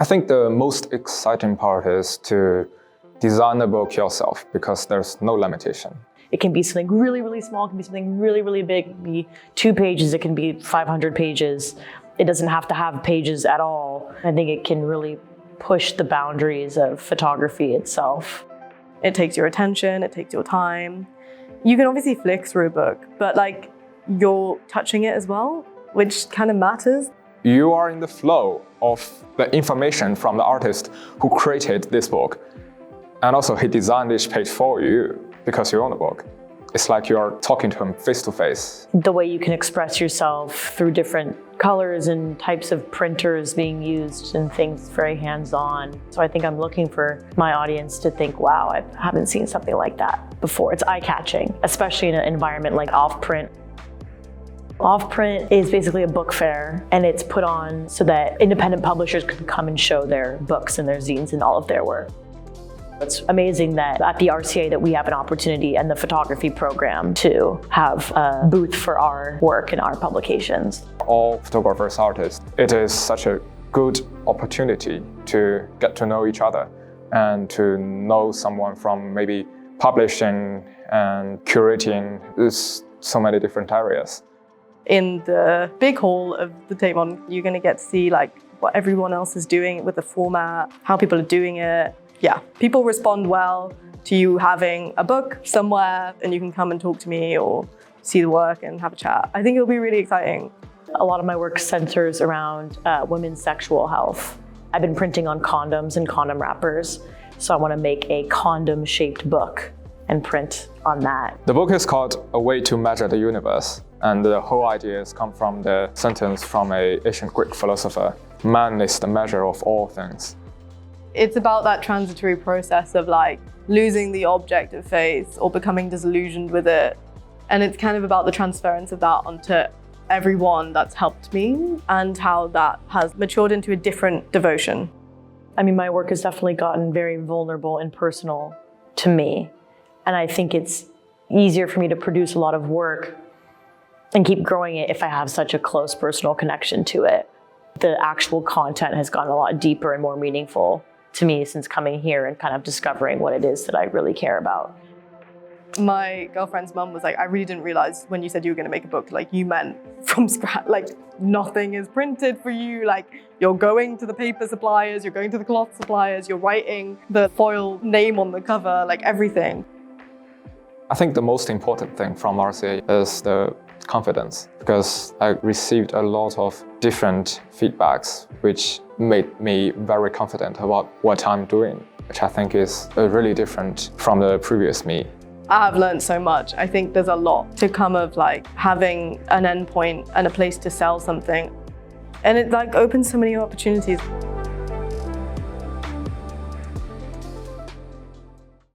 I think the most exciting part is to design a book yourself because there's no limitation. It can be something really, really small, it can be something really, really big, it can be 2 pages, it can be 500 pages. It doesn't have to have pages at all. I think it can really push the boundaries of photography itself. It takes your attention, it takes your time. You can obviously flick through a book, but like you're touching it as well, which kind of matters. You are in the flow of the information from the artist who created this book. And also he designed each page for you because you own the book. It's like you're talking to him face to face. The way you can express yourself through different colors and types of printers being used and things very hands-on. So I think I'm looking for my audience to think, wow, I haven't seen something like that before. It's eye-catching, especially in an environment like Offprint. Offprint is basically a book fair, and it's put on so that independent publishers can come and show their books and their zines and all of their work. It's amazing that at the RCA that we have an opportunity and the photography program to have a booth for our work and our publications. All photographers, artists, it is such a good opportunity to get to know each other and to know someone from maybe publishing and curating. There's so many different areas. In the big hall of the Tate Modern, you're going to get to see like what everyone else is doing with the format, how people are doing it. Yeah, people respond well to you having a book somewhere and you can come and talk to me or see the work and have a chat. I think it'll be really exciting. A lot of my work centers around women's sexual health. I've been printing on condoms and condom wrappers, so I want to make a condom-shaped book and print on that. The book is called A Way to Measure the Universe, and the whole idea has come from the sentence from an ancient Greek philosopher, man is the measure of all things. It's about that transitory process of like losing the object of faith or becoming disillusioned with it. And it's kind of about the transference of that onto everyone that's helped me and how that has matured into a different devotion. I mean, my work has definitely gotten very vulnerable and personal to me. And I think it's easier for me to produce a lot of work and keep growing it if I have such a close personal connection to it. The actual content has gotten a lot deeper and more meaningful to me since coming here and kind of discovering what it is that I really care about. My girlfriend's mum was like, I really didn't realize when you said you were going to make a book, like you meant from scratch, like nothing is printed for you. Like you're going to the paper suppliers, you're going to the cloth suppliers, you're writing the foil name on the cover, like everything. I think the most important thing from RCA is the confidence, because I received a lot of different feedbacks which made me very confident about what I'm doing, which I think is really different from the previous me. I have learned so much. I think there's a lot to come of like having an endpoint and a place to sell something. And it like opens so many opportunities.